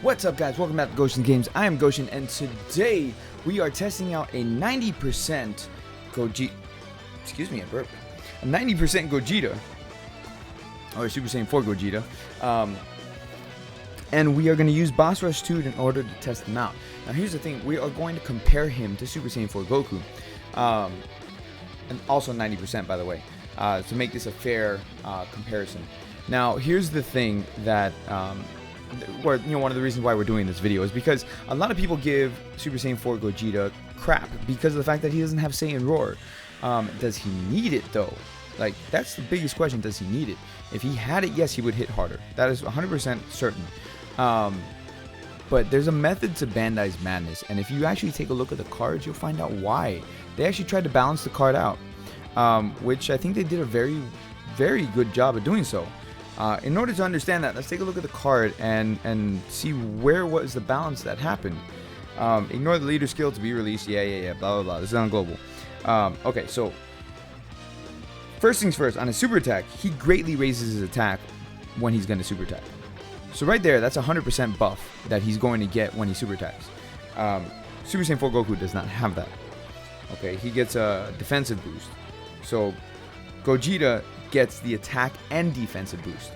What's up, guys? Welcome back to Goshen Games. I am Goshen, and today we are testing out a 90% Gogeta. Excuse me, I burped. A 90% Gogeta, or Super Saiyan 4 Gogeta. And we are going to use Boss Rush 2 in order to test him out. Now, here's the thing: we are going to compare him to Super Saiyan 4 Goku, and also 90%, by the way, to make this a fair comparison. Now, here's the thing that. One of the reasons why we're doing this video is because a lot of people give Super Saiyan 4 Gogeta crap because of the fact that he doesn't have Saiyan Roar. Does he need it though? Like, that's the biggest question. Does he need it? If he had it, yes, he would hit harder. That is 100% certain. But there's a method to Bandai's madness, and if you actually take a look at the cards, you'll find out why. They actually tried to balance the card out, which I think they did a very, very good job of doing so. In order to understand that, let's take a look at the card and see where was the balance that happened. Ignore the leader skill to be released. Yeah, blah, blah, blah. This is on global. Okay, so first things first, on a super attack, he greatly raises his attack when he's going to super attack. So right there, that's 100% buff that he's going to get when he super attacks. Super Saiyan 4 Goku does not have that. Okay, he gets a defensive boost. So Gogeta gets the attack and defensive boost.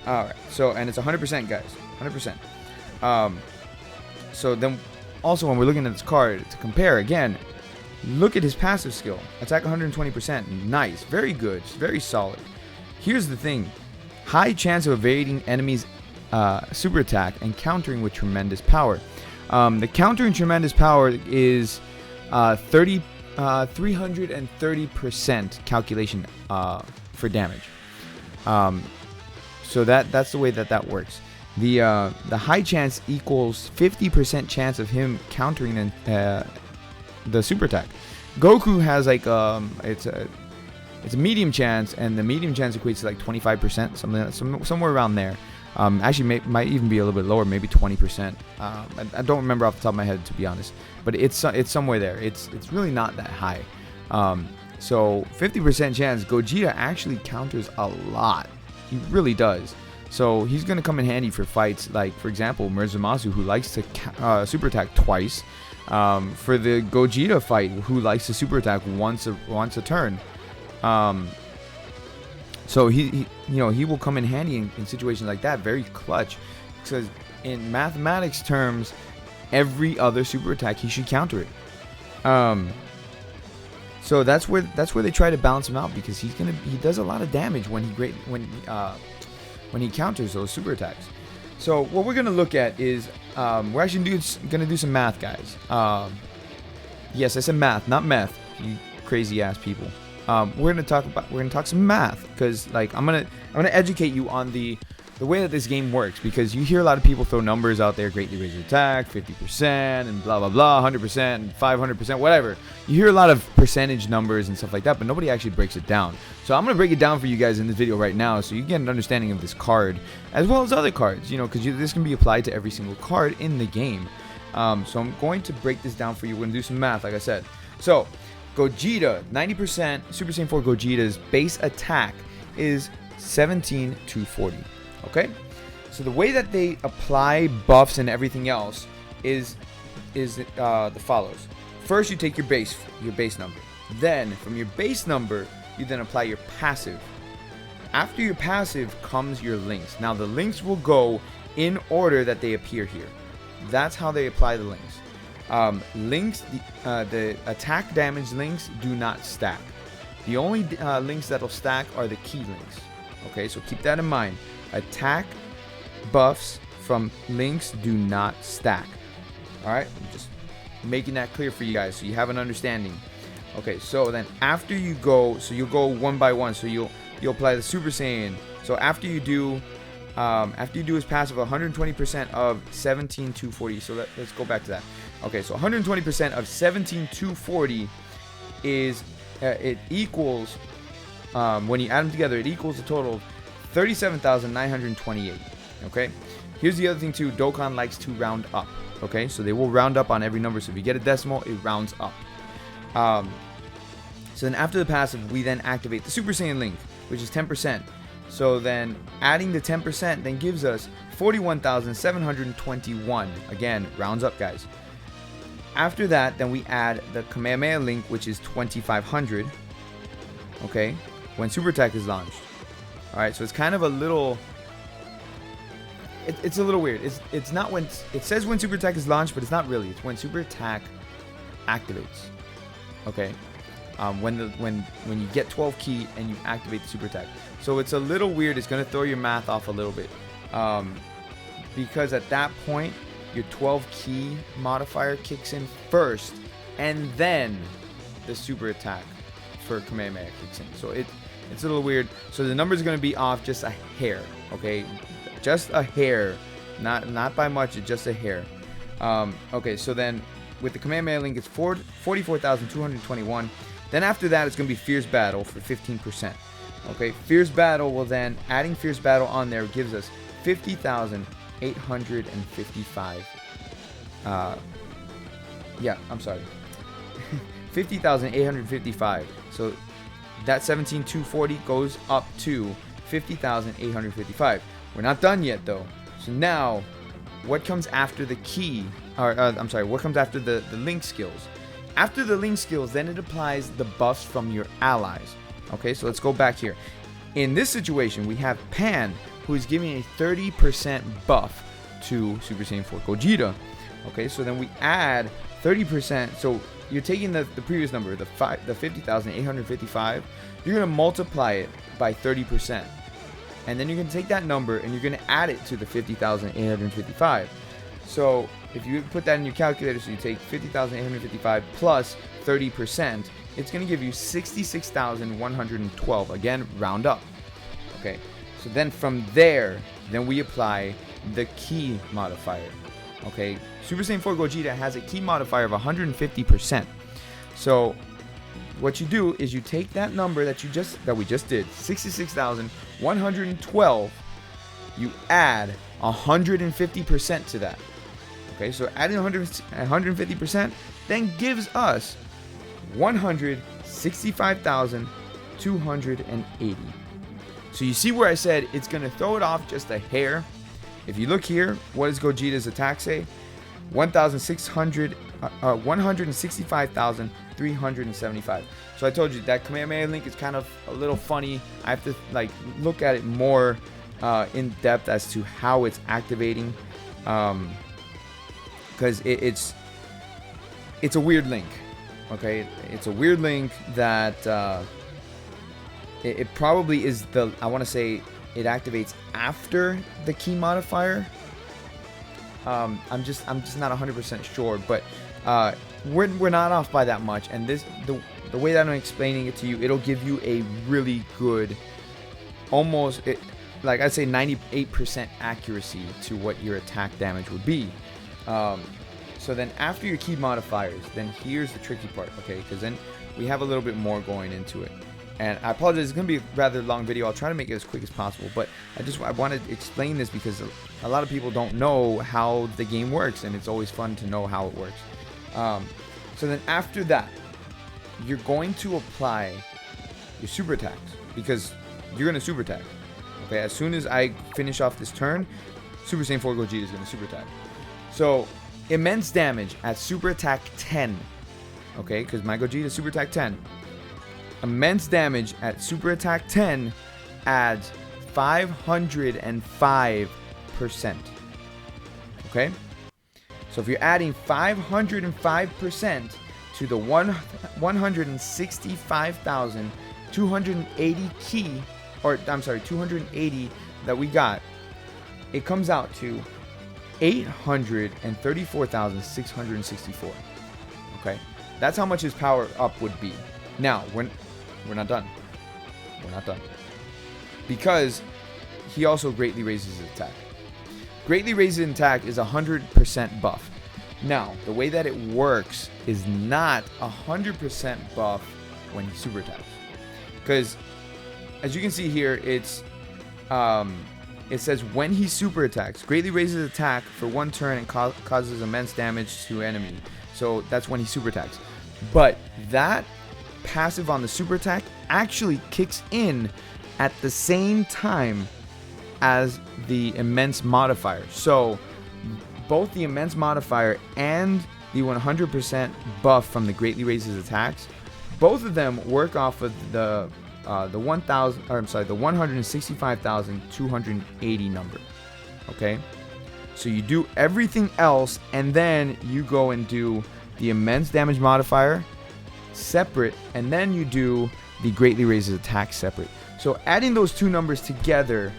Alright, so, and it's 100%, guys. 100%. So then, also when we're looking at this card, to compare again, look at his passive skill. Attack 120%. Nice. Very good. Very solid. Here's the thing. High chance of evading enemies' super attack and countering with tremendous power. The countering tremendous power is 330% calculation for damage. So that's the way that works. The high chance equals 50% chance of him countering the super attack. Goku has like it's a medium chance, and the medium chance equates to like 25%, somewhere around there. Actually, might even be a little bit lower, maybe 20%. I don't remember off the top of my head, to be honest, but it's somewhere there. It's really not that high. So 50% chance, Gogeta actually counters a lot. He really does. So he's going to come in handy for fights like, for example, Mirzamasu, who likes to super attack twice. For the Gogeta fight, who likes to super attack once a turn. So he will come in handy in situations like that, very clutch. Because in mathematics terms, every other super attack he should counter it. So that's where they try to balance him out, because he does a lot of damage when he counters those super attacks. So what we're gonna look at is we're actually gonna do some math, guys. Yes, I said math, not meth. You crazy ass people. We're gonna talk some math, because like I'm gonna educate you on the way that this game works, because you hear a lot of people throw numbers out there: greatly raise attack, 50%, and blah blah blah, 100%, and 500%, whatever. You hear a lot of percentage numbers and stuff like that, but nobody actually breaks it down. So I'm gonna break it down for you guys in this video right now, so you get an understanding of this card as well as other cards. Because this can be applied to every single card in the game. So I'm going to break this down for you. We're gonna do some math, like I said. So Gogeta, 90% Super Saiyan 4 Gogeta's base attack is 17,240. Okay, so the way that they apply buffs and everything else is the follows. First, you take your base number. Then from your base number, you then apply your passive. After your passive comes your links. Now the links will go in order that they appear here. That's how they apply the links. The attack damage links do not stack. The only links that'll stack are the key links. Okay, so keep that in mind. Attack buffs from links do not stack. Alright, I'm just making that clear for you guys so you have an understanding. Okay, so then after you go, so you'll go one by one. So you'll apply the Super Saiyan. So after you do his passive, 120% of 17,240. So let's go back to that. Okay, so 120% of 17,240 is it equals when you add them together, it equals a total of 37,928. Okay, here's the other thing too. Dokkan likes to round up. Okay, so they will round up on every number. So if you get a decimal, it rounds up. So then after the passive, we then activate the Super Saiyan link, which is 10%. So then adding the 10% then gives us 41,721. Again, rounds up, guys. After that, then we add the Kamehameha link, which is 2,500. Okay, when super attack is launched. All right, so it's kind of a little. It's a little weird. It's not when it says when super attack is launched, but it's not really. It's when super attack activates. Okay, when you get 12 key and you activate the super attack. So it's a little weird. It's gonna throw your math off a little bit, because at that point your 12 key modifier kicks in first, and then the super attack for Kamehameha kicks in. So it's a little weird. So the number is gonna be off just a hair. Okay, just a hair, not by much. It's just a hair. Okay, so then with the Kamehameha link, it's 44,221. Then after that, it's going to be Fierce Battle for 15%. Okay, Fierce Battle will then, adding Fierce Battle on there gives us 50,855. Yeah, I'm sorry. 50,855. So that 17,240 goes up to 50,855. We're not done yet, though. So now, what comes after the key? I'm sorry, what comes after the link skills? After the link skills, then it applies the buffs from your allies. Okay, so let's go back here. In this situation, we have Pan, who is giving a 30% buff to Super Saiyan 4 Gogeta. Okay, so then we add 30%. So you're taking the previous number, the 50,855. You're going to multiply it by 30%. And then you're going to take that number and you're going to add it to the 50,855. So if you put that in your calculator, so you take 50,855 plus 30%, it's going to give you 66,112. Again, round up. Okay, so then from there, then we apply the key modifier. Okay, Super Saiyan 4 Gogeta has a key modifier of 150%. So what you do is you take that number that we just did, 66,112, you add 150% to that. Okay, so adding 150% then gives us 165,280. So you see where I said it's going to throw it off just a hair. If you look here, what does Gogeta's attack say? 165,375. So I told you that Kamehameha link is kind of a little funny. I have to look at it more in depth as to how it's activating, because it's a weird link. Okay, it's a weird link that it probably is I want to say it activates after the key modifier. I'm just not 100% sure, but we're not off by that much. And the way that I'm explaining it to you, it'll give you a really good, like I'd say 98% accuracy to what your attack damage would be. So then after your key modifiers, then here's the tricky part, okay? Because then we have a little bit more going into it. And I apologize, it's going to be a rather long video. I'll try to make it as quick as possible. But I want to explain this because a lot of people don't know how the game works. And it's always fun to know how it works. So then after that, you're going to apply your super attacks. Because you're going to super attack. Okay, as soon as I finish off this turn, Super Saiyan 4 Gogeta is going to super attack. So immense damage at super attack 10. Okay, because my Gogeta is super attack 10. Immense damage at super attack 10 adds 505%. Okay? So if you're adding 505% to the 165,280 key, or I'm sorry, 280 that we got, it comes out to 834,664. Okay? That's how much his power up would be. Now, we're not done. We're not done. Because he also greatly raises his attack. Greatly raises his attack is 100% buff. Now, the way that it works is not 100% buff when he super attacks. Because, as you can see here, it says when he super attacks, greatly raises his attack for one turn and causes immense damage to enemy. So that's when he super attacks. But that passive on the super attack actually kicks in at the same time as the immense modifier. So both the immense modifier and the 100% buff from the greatly raises attacks, both of them work off of the 165,280 number. Okay, so you do everything else, and then you go and do the immense damage modifier separate, and then you do the greatly raises attack separate. So adding those two numbers together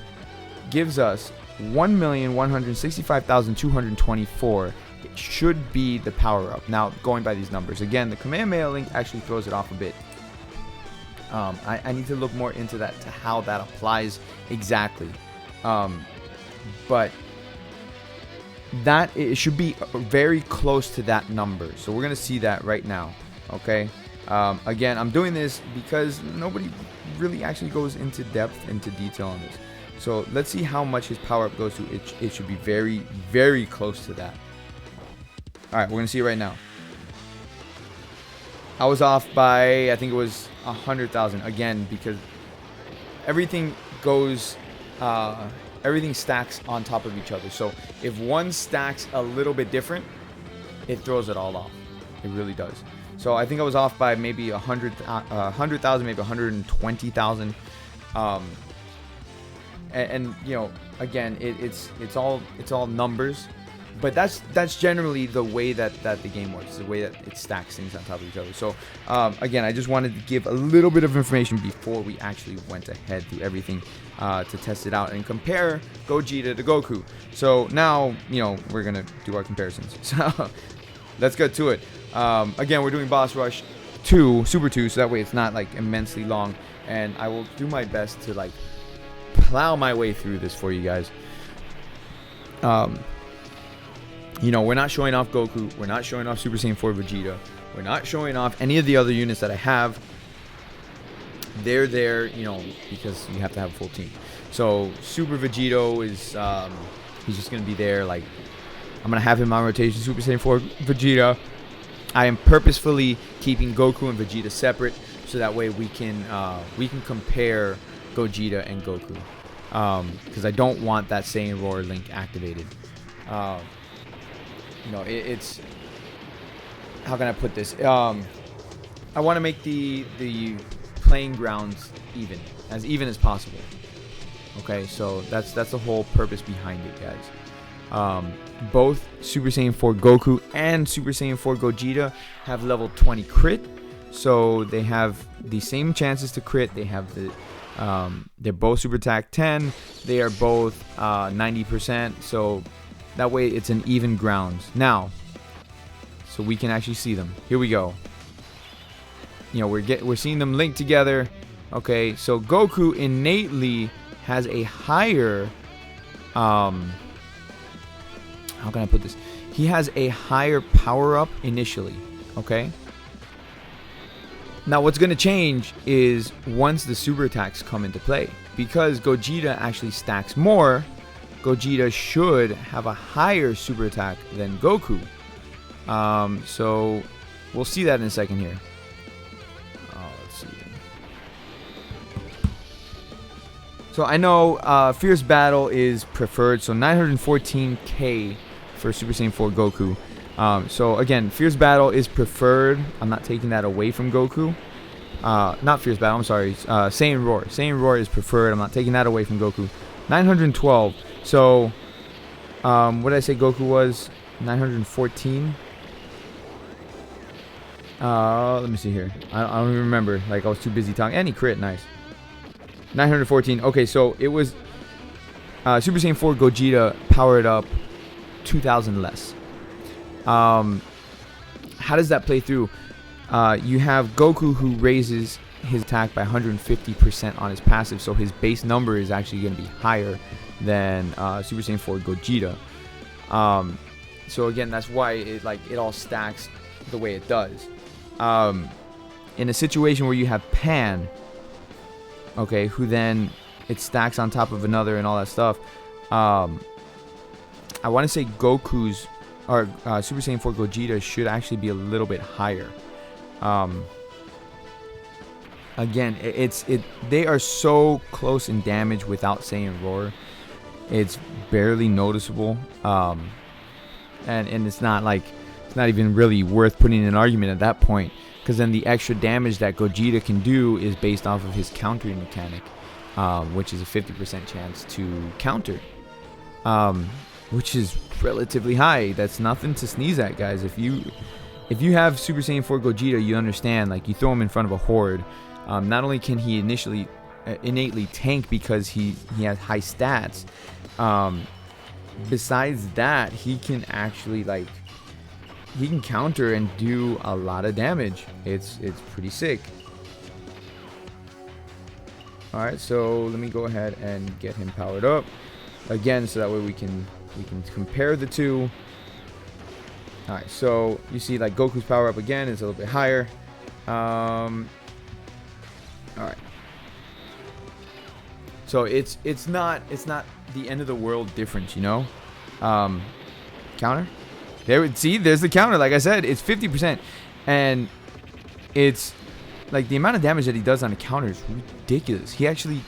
gives us 1,165,224. It should be the power up. Now, going by these numbers again, the Kamehameha link actually throws it off a bit. I need to look more into that, to how that applies exactly. But that, it should be very close to that number. So we're gonna see that right now. Okay. Again, I'm doing this because nobody really actually goes into depth, into detail on this. So let's see how much his power up goes to. It should be very, very close to that. All right, we're gonna see it right now. I was off by, I think it was 100,000 again, because everything goes, everything stacks on top of each other. So if one stacks a little bit different, it throws it all off. It really does. So I think I was off by maybe 100,000, maybe 120,000. And you know, again, it's all numbers, but that's generally the way that the game works, the way that it stacks things on top of each other. So again, I just wanted to give a little bit of information before we actually went ahead through everything to test it out and compare Gogeta to Goku. So now, you know, we're gonna do our comparisons. So let's get to it. Again, we're doing Boss Rush 2, Super 2, so that way it's not like immensely long, and I will do my best to like plow my way through this for you guys. You know, we're not showing off Goku, we're not showing off Super Saiyan 4 Vegeta, we're not showing off any of the other units that I have. They're there, you know, because you have to have a full team. So Super Vegito is he's just gonna be there. Like, I'm gonna have him on rotation. Super Saiyan 4 Vegeta. I am purposefully keeping Goku and Vegeta separate, so that way we can compare Gogeta and Goku, because I don't want that Saiyan Roar link activated. You know, it's, how can I put this? I want to make the playing grounds even as possible. Okay, so that's the whole purpose behind it, guys. Both Super Saiyan 4 Goku and Super Saiyan 4 Gogeta have level 20 crit, so they have the same chances to crit. They have the they're both super attack 10. They are both 90%, so that way it's an even grounds. Now, so we can actually see them. Here we go. You know, we're seeing them linked together. Okay, so Goku innately has a higher how can I put this? He has a higher power up initially. Okay. Now what's going to change is once the super attacks come into play, because Gogeta actually stacks more. Gogeta should have a higher super attack than Goku. So we'll see that in a second here. Let's see. So I know Fierce Battle is preferred, so 914k for Super Saiyan 4 Goku. So again, Fierce Battle is preferred. I'm not taking that away from Goku. Not Fierce Battle, I'm sorry. Saiyan Roar. Saiyan Roar is preferred. I'm not taking that away from Goku. 912. So, what did I say Goku was? 914. Let me see here. I don't even remember. Like, I was too busy talking. And he crit, nice. 914. Okay, so it was Super Saiyan 4 Gogeta powered up 2,000 less. How does that play through? You have Goku, who raises his attack by 150% on his passive, so his base number is actually going to be higher than Super Saiyan 4 Gogeta. So again, that's why it all stacks the way it does. In a situation where you have Pan, okay, who then it stacks on top of another and all that stuff, I want to say Goku's or Super Saiyan 4 Gogeta should actually be a little bit higher. again, they are so close in damage without saying roar. It's barely noticeable. And it's not like, it's not even really worth putting an argument at that point, because then the extra damage that Gogeta can do is based off of his countering mechanic, which is a 50% chance to counter, which is relatively high. That's nothing to sneeze at, guys. If you have Super Saiyan 4 Gogeta, you understand, like, you throw him in front of a horde, not only can he innately tank because he has high stats, besides that, he can actually, like, he can counter and do a lot of damage. It's pretty sick. Alright, so let me go ahead and get him powered up again, so that way we can compare the two. Alright, so you see, like, Goku's power up again is a little bit higher. Alright. So it's not the end of the world difference, you know? Counter? There's the counter. Like I said, it's 50%. And it's like the amount of damage that he does on a counter is ridiculous. He actually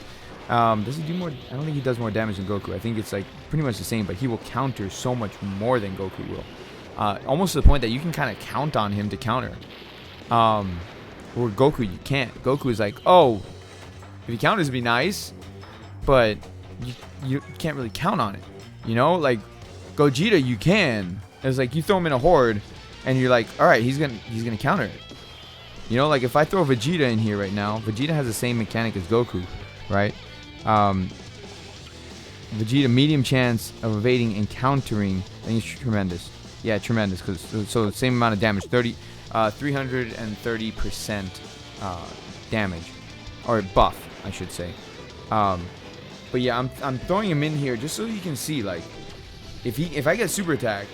does he do more? I don't think he does more damage than Goku. I think it's like pretty much the same, but he will counter so much more than Goku will. Almost to the point that you can kind of count on him to counter. Where Goku, you can't. Goku is like, oh, if he counters, it'd be nice, but you can't really count on it. You know, like Gogeta, you can. It's like you throw him in a horde, and you're like, all right, he's gonna counter it. You know, like if I throw Vegeta in here right now, Vegeta has the same mechanic as Goku, right? Vegeta, medium chance of evading and countering. I think it's tremendous. Yeah, tremendous. So same amount of damage, 330% damage, or buff, I should say. But yeah, I'm throwing him in here just so you can see, like, if I get super attacked,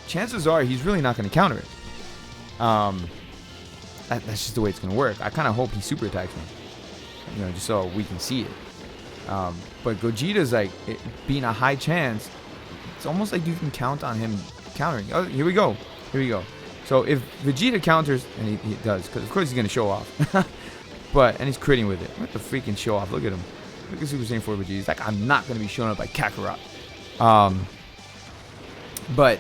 chances are he's really not going to counter it. That's just the way it's going to work. I kind of hope he super attacks me, you know, just so we can see it. But Gogeta's like, being a high chance, it's almost like you can count on him countering. Oh, here we go. So if Vegeta counters, and he does, because of course he's going to show off. And he's critting with it. What the freaking show off? Look at him. Look at Super Saiyan 4 Vegeta. He's like, I'm not going to be shown up by Kakarot. But,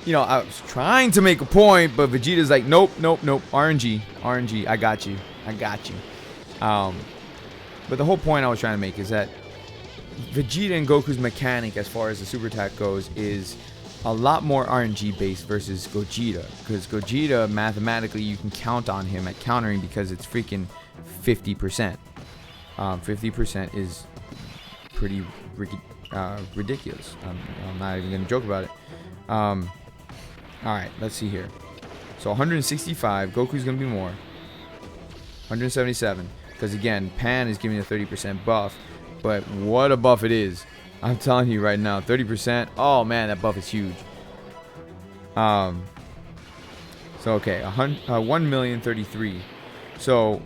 you know, I was trying to make a point, but Vegeta's like, nope. RNG, I got you. But the whole point I was trying to make is that Vegeta and Goku's mechanic, as far as the super attack goes, is a lot more RNG based versus Gogeta. Because Gogeta, mathematically, you can count on him at countering because it's freaking 50%. 50% is pretty ridiculous. I'm not even going to joke about it. Alright, let's see here. So 165. Goku's going to be more. 177. Because again, Pan is giving a 30% buff. But what a buff it is. I'm telling you right now, 30%. Oh man, that buff is huge. So okay, 1,033,000. So,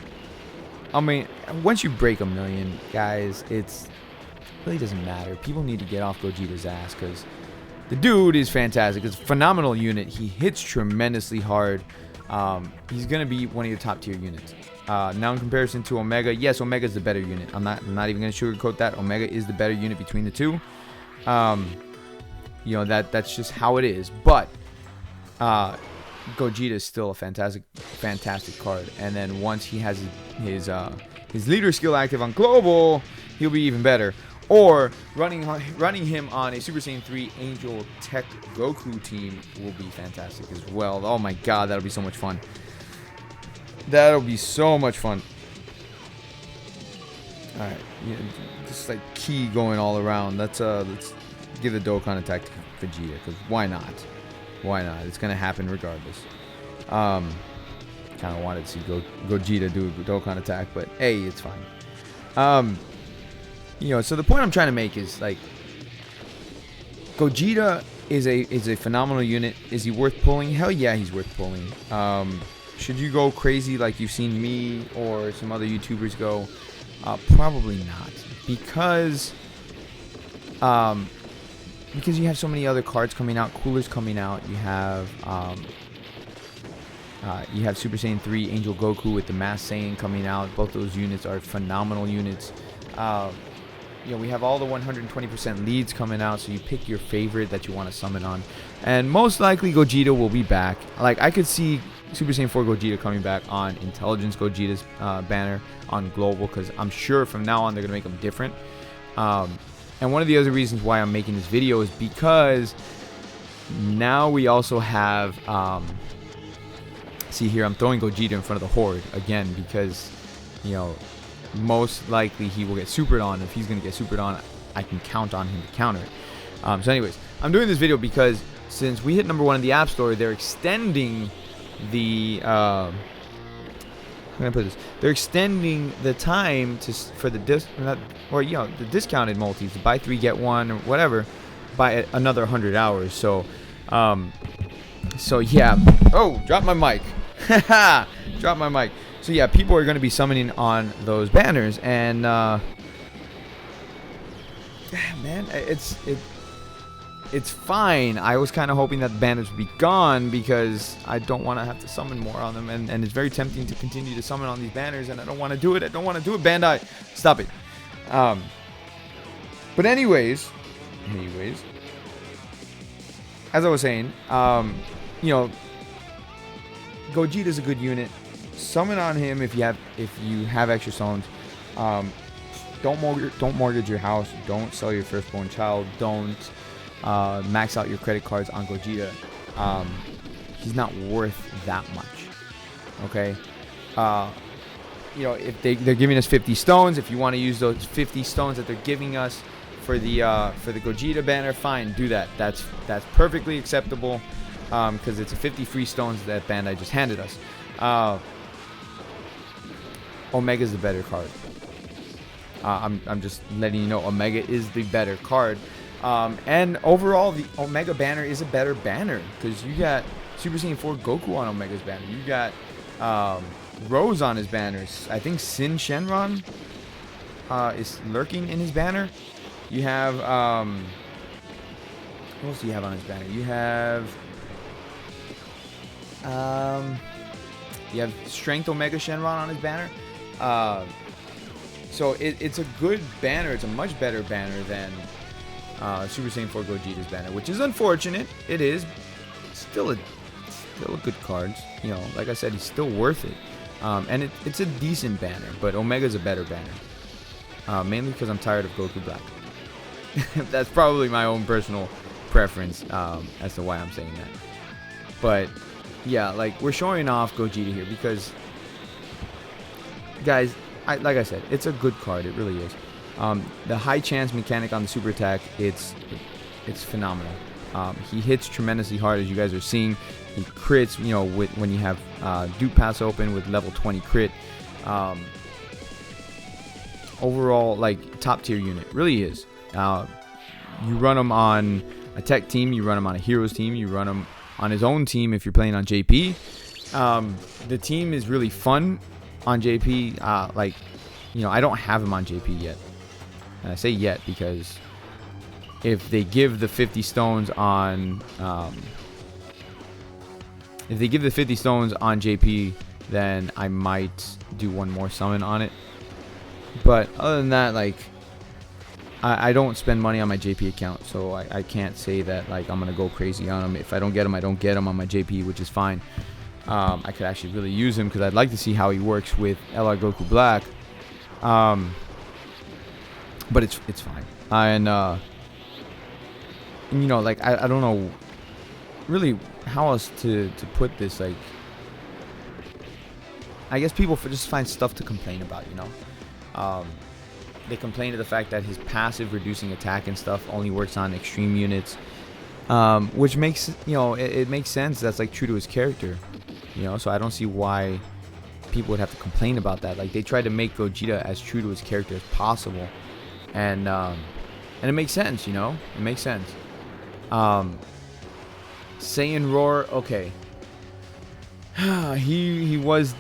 I mean, once you break 1 million, guys, it really doesn't matter. People need to get off Gogeta's ass, because the dude is fantastic. It's a phenomenal unit. He hits tremendously hard. He's gonna be one of your top tier units. Now in comparison to Omega, yes, Omega is the better unit. I'm not even gonna sugarcoat that. Omega is the better unit between the two. You know, that's just how it is. But Gogeta is still a fantastic card. And then once he has his leader skill active on global, he'll be even better. Or running him on a Super Saiyan 3 Angel Tech Goku team will be fantastic as well. Oh my god, that'll be so much fun. That'll be so much fun. Alright, yeah, just like key going all around. Let's give the Dokkan attack to Vegeta, because why not? Why not? It's gonna happen regardless. Kind of wanted to see Gogeta do a Dokkan attack, but hey, it's fine. You know, so the point I'm trying to make is, like, Gogeta is a phenomenal unit. Is he worth pulling? Hell yeah, he's worth pulling. Should you go crazy like you've seen me or some other YouTubers go? Probably not, because you have so many other cards coming out, coolers coming out. You have You have Super Saiyan 3 Angel Goku with the Mass Saiyan coming out. Both those units are phenomenal units. We have all the 120% leads coming out, so you pick your favorite that you want to summon on. And most likely Gogeta will be back. Like, I could see Super Saiyan 4 Gogeta coming back on Intelligence Gogeta's banner on Global, because I'm sure from now on they're going to make them different. And one of the other reasons why I'm making this video is because now we also have... see here, I'm throwing Gogeta in front of the Horde again because, most likely he will get supered on. If he's going to get supered on, I can count on him to counter it. So anyways, I'm doing this video because since we hit #1 in the App Store, they're extending the how can I put this? They're extending the time for the the discounted multis, to buy 3 get 1 or whatever, by another 100 hours. So yeah. Oh, drop my mic. Drop my mic. So yeah, people are going to be summoning on those banners, and man, it's fine. I was kind of hoping that the banners would be gone because I don't want to have to summon more on them, and it's very tempting to continue to summon on these banners, and I don't want to do it. I don't want to do it, Bandai. Stop it. But anyways, as I was saying, Gogeta's a good unit. Summon on him if you have extra stones. Don't mortgage your house. Don't sell your firstborn child. Don't max out your credit cards on Gogeta. He's not worth that much. Okay. If they're giving us 50 stones, if you want to use those 50 stones that they're giving us for the Gogeta banner, fine, do that. That's perfectly acceptable. Because it's a 50 free stones that Bandai just handed us. Omega's the better card. I'm just letting you know, Omega is the better card. And overall, the Omega banner is a better banner because you got Super Saiyan 4 Goku on Omega's banner. You got Rose on his banners. I think Sin Shenron is lurking in his banner. You have what else do you have on his banner? You have Strength Omega Shenron on his banner. So it's a good banner. It's a much better banner than Super Saiyan 4 Gogeta's banner, which is unfortunate. It is still a good card. Like I said, he's still worth it. And it's a decent banner, but Omega's a better banner. Mainly because I'm tired of Goku Black. That's probably my own personal preference as to why I'm saying that. But yeah, like, we're showing off Gogeta here because, guys, like I said, it's a good card. It really is. The high chance mechanic on the super attack, it's phenomenal. He hits tremendously hard, as you guys are seeing. He crits, when you have Dupe Pass open with level 20 crit. Overall, like, top tier unit. Really is. You run him on a tech team. You run him on a heroes team. You run him on his own team if you're playing on JP. The team is really fun on JP. I don't have him on JP yet. And I say yet because if they give the 50 stones on JP, then I might do one more summon on it. But other than that, like, I don't spend money on my JP account, so I can't say that, like, I'm gonna go crazy on him. If I don't get him, I don't get him on my JP, which is fine. I could actually really use him because I'd like to see how he works with LR Goku Black. But it's fine. And like, I don't know really how else to put this. Like, I guess people just find stuff to complain about, They complain to the fact that his passive reducing attack and stuff only works on extreme units, which makes it makes sense. That's like true to his character, So I don't see why people would have to complain about that. Like, they tried to make Gogeta as true to his character as possible, and it makes sense. It makes sense. Saiyan Roar, okay. he was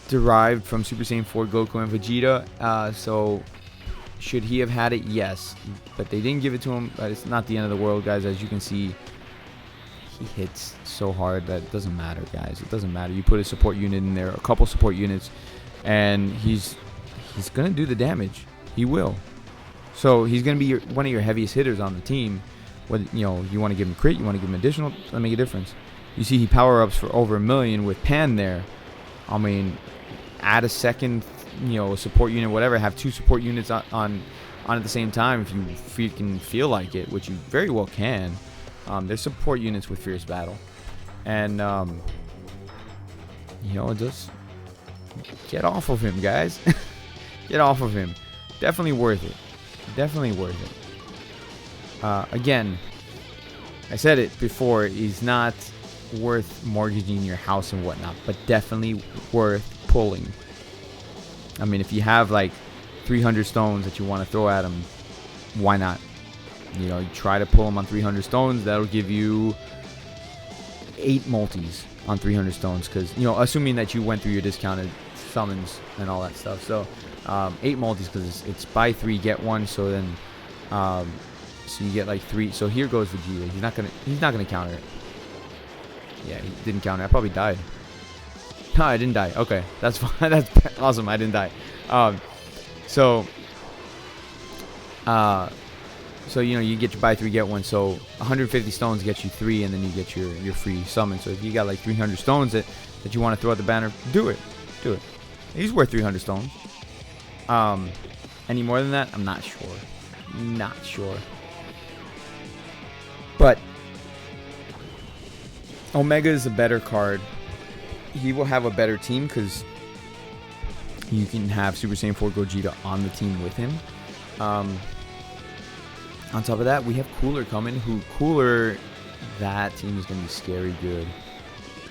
derived from Super Saiyan 4 Goku and Vegeta, so should he have had it? Yes, but they didn't give it to him. But it's not the end of the world, guys. As you can see, he hits so hard that it doesn't matter, guys. It doesn't matter. You put a support unit in there, a couple support units, and he's gonna do the damage. He will. So he's gonna be one of your heaviest hitters on the team. Whether you want to give him crit, you want to give him additional, that make a difference. You see, he power ups for over 1 million with Pan there. I mean, add a second, support unit, whatever. Have 2 support units on at the same time if you freaking feel like it, which you very well can. There's support units with Fierce Battle, and just get off of him, guys. Get off of him. Definitely worth it. Definitely worth it. Again, I said it before. He's not worth mortgaging your house and whatnot, but definitely worth pulling. I mean, if you have like 300 stones that you want to throw at him, why not? You try to pull him on 300 stones. That'll give you 8 multis on 300 stones, because assuming that you went through your discounted summons and all that stuff. So 8 multis, because it's buy 3 get 1. So then so you get like 3. So here goes Vegeta. He's not gonna counter it. Yeah, he didn't counter. I probably died. No, I didn't die. Okay, that's fine. That's awesome. I didn't die. So you get your buy 3 get 1. So 150 stones gets you 3, and then you get your free summon. So if you got like 300 stones that you want to throw at the banner, do it. He's worth 300 stones. Any more than that, I'm not sure. But Omega is a better card. He will have a better team because you can have Super Saiyan 4 Gogeta on the team with him. On top of that, we have Cooler coming. That team is going to be scary good.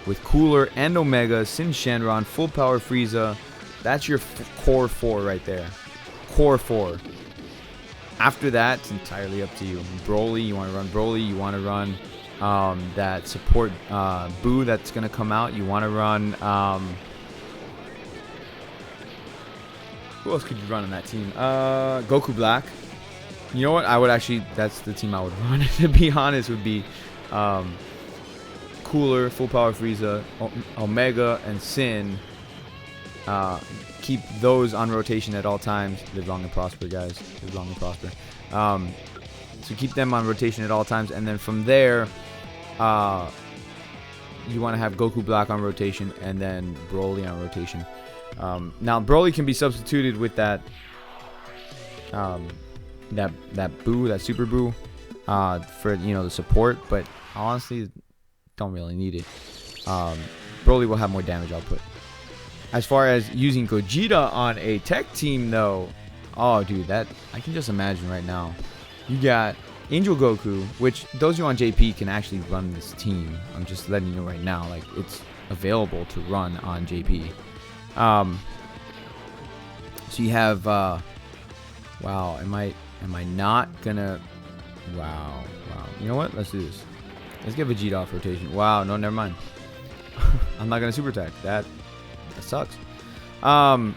With Cooler and Omega, Sin Shenron, full power Frieza. That's your core 4 right there. Core 4. After that, it's entirely up to you. Broly, you want to run Broly. You want to run that support Boo that's going to come out. You want to run... who else could you run on that team? Goku Black. You know what? That's the team I would run, to be honest, would be Cooler, full power Frieza, Omega, and Sin. Keep those on rotation at all times. Live long and prosper, guys. Live long and prosper. So keep them on rotation at all times, and then from there, you want to have Goku Black on rotation, and then Broly on rotation. Now Broly can be substituted with that Boo, that Super Boo, for the support, but honestly, don't really need it. Broly will have more damage output. As far as using Gogeta on a tech team, though, oh, dude, that I can just imagine right now. You got Angel Goku, which those of you on JP can actually run this team. I'm just letting you know right now, like, it's available to run on JP. So you have, wow, am I not gonna, wow, you know what, let's do this. Let's get Vegeta off rotation. Wow, no, never mind. I'm not gonna super attack. That sucks. What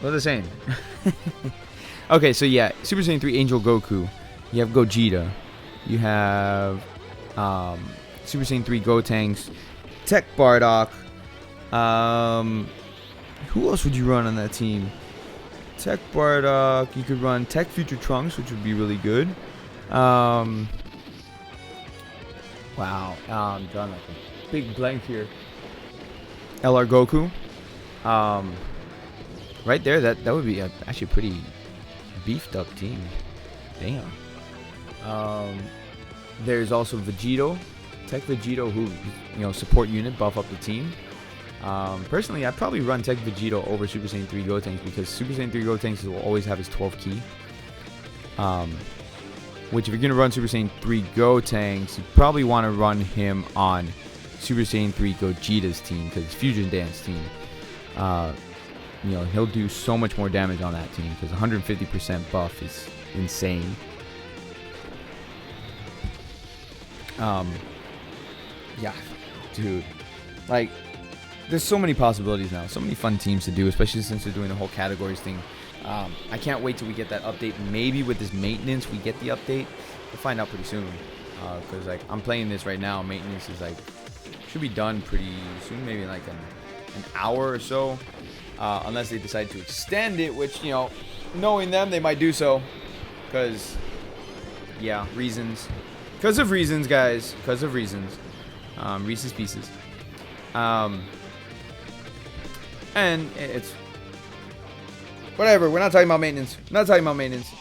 are they saying? Okay, so yeah, Super Saiyan 3 Angel Goku. You have Gogeta. You have Super Saiyan 3 Gotenks. Tech Bardock. Who else would you run on that team? Tech Bardock. You could run Tech Future Trunks, which would be really good. Wow. I'm drawing like a big blank here. LR Goku. Right there, that would be actually a pretty beefed up team. Damn. There's also Vegito. Tech Vegito, who, support unit, buff up the team. Personally, I'd probably run Tech Vegito over Super Saiyan 3 Gotenks, because Super Saiyan 3 Gotenks will always have his 12 key. Which, if you're going to run Super Saiyan 3 Gotenks, you probably want to run him on Super Saiyan 3 Gogeta's team, because it's Fusion Dance team. He'll do so much more damage on that team, because 150% buff is insane. Yeah, dude. Like, there's so many possibilities now. So many fun teams to do, especially since they're doing the whole categories thing. I can't wait till we get that update. Maybe with this maintenance, we get the update. We'll find out pretty soon. because like I'm playing this right now. Maintenance is like should be done pretty soon, maybe in like an hour or so, unless they decide to extend it, which, you know, knowing them, they might do so, because yeah, reasons, because of reasons, guys, because of reasons. Reese's Pieces, and it's whatever. We're not talking about maintenance. Not talking about maintenance.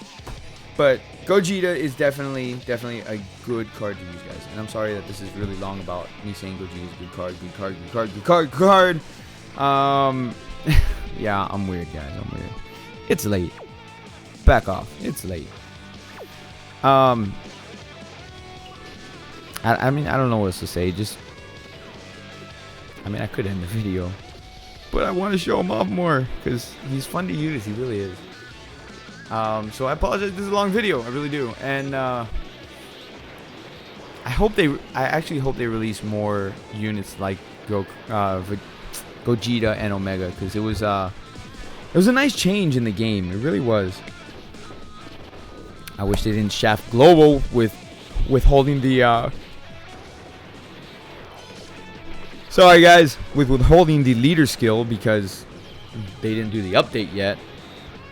But Gogeta is definitely a good card to use, guys. And I'm sorry that this is really long about me saying Gogeta is a good card, good card. Yeah, I'm weird, guys. I'm weird. It's late. Back off. It's late. I mean, I don't know what else to say. Just, I mean, I could end the video, but I want to show him off more because he's fun to use. He really is. So I apologize. This is a long video. I really do. And I actually hope they release more units like Gogeta and Omega, because it was a nice change in the game. It really was. I wish they didn't shaft Global with withholding the sorry guys, with withholding the leader skill because they didn't do the update yet.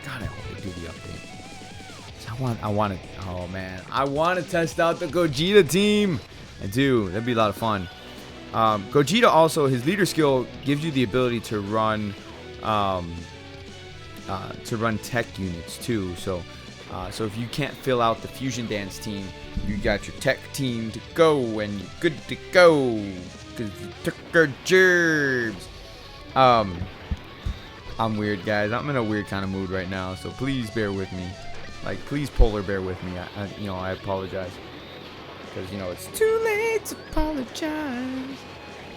God, I hope they do the update. So I want to, oh man, I want to test out the Gogeta team. I do. That'd be a lot of fun. Gogeta also, his leader skill gives you the ability to run tech units too. So if you can't fill out the Fusion Dance team, you got your tech team to go, and you're good to go because you took our gerbs. I'm weird, guys. I'm in a weird kind of mood right now, so please bear with me. Like, please polar bear with me. I apologize because, you know, it's too late to apologize.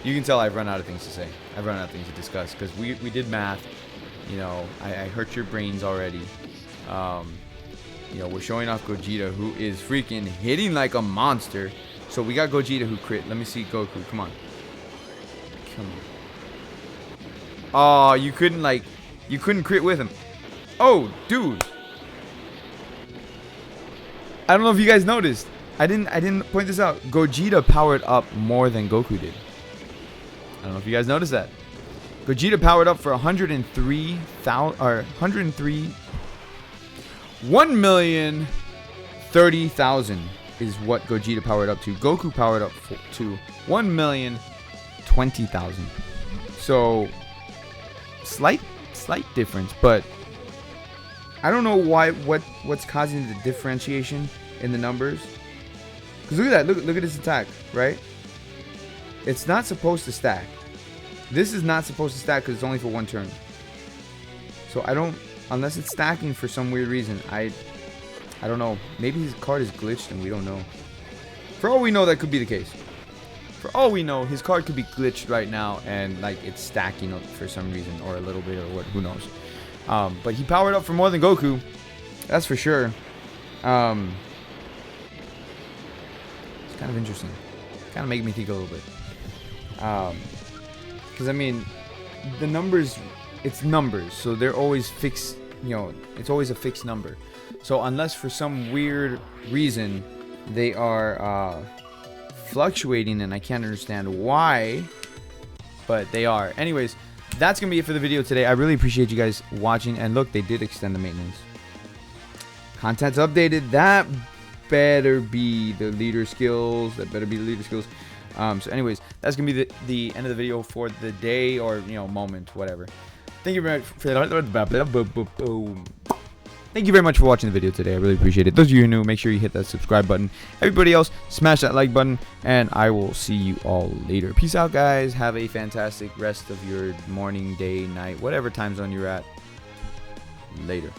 You can tell I've run out of things to say. I've run out of things to discuss because we did math. You know, I hurt your brains already. You know, we're showing off Gogeta, who is freaking hitting like a monster. So we got Gogeta who crit. Let me see Goku. Come on. Come on. Oh, you couldn't crit with him. Oh, dude. I don't know if you guys noticed. I didn't point this out. Gogeta powered up more than Goku did. I don't know if you guys noticed that. Gogeta powered up for 103,000 or 103 1,030,000 is what Gogeta powered up to. Goku powered up to 1,020,000. So slight difference, but I don't know what's causing the differentiation in the numbers. Because look at that. Look at his attack, right? It's not supposed to stack. This is not supposed to stack because it's only for one turn. So I don't, unless it's stacking for some weird reason, I don't know. Maybe his card is glitched and we don't know. For all we know, that could be the case. For all we know, his card could be glitched right now and like it's stacking up for some reason or a little bit or what, who knows. But he powered up for more than Goku. That's for sure. It's kind of interesting. Kind of make me think a little bit. Because I mean, the numbers, it's numbers, so they're always fixed. You know, it's always a fixed number. So unless for some weird reason they are fluctuating, and I can't understand why, but they are. Anyways, that's gonna be it for the video today. I really appreciate you guys watching. And look, they did extend the maintenance. Content's updated. That better be the leader skills. That better be the leader skills. So anyways, that's gonna be the end of the video for the day, or you know, moment, whatever. Thank you very much for Thank you very much for watching the video today. I really appreciate it. Those of you who are new, make sure you hit that subscribe button. Everybody else, smash that like button, and I will see you all later. Peace out, guys. Have a fantastic rest of your morning, day, night, whatever time zone you're at. Later.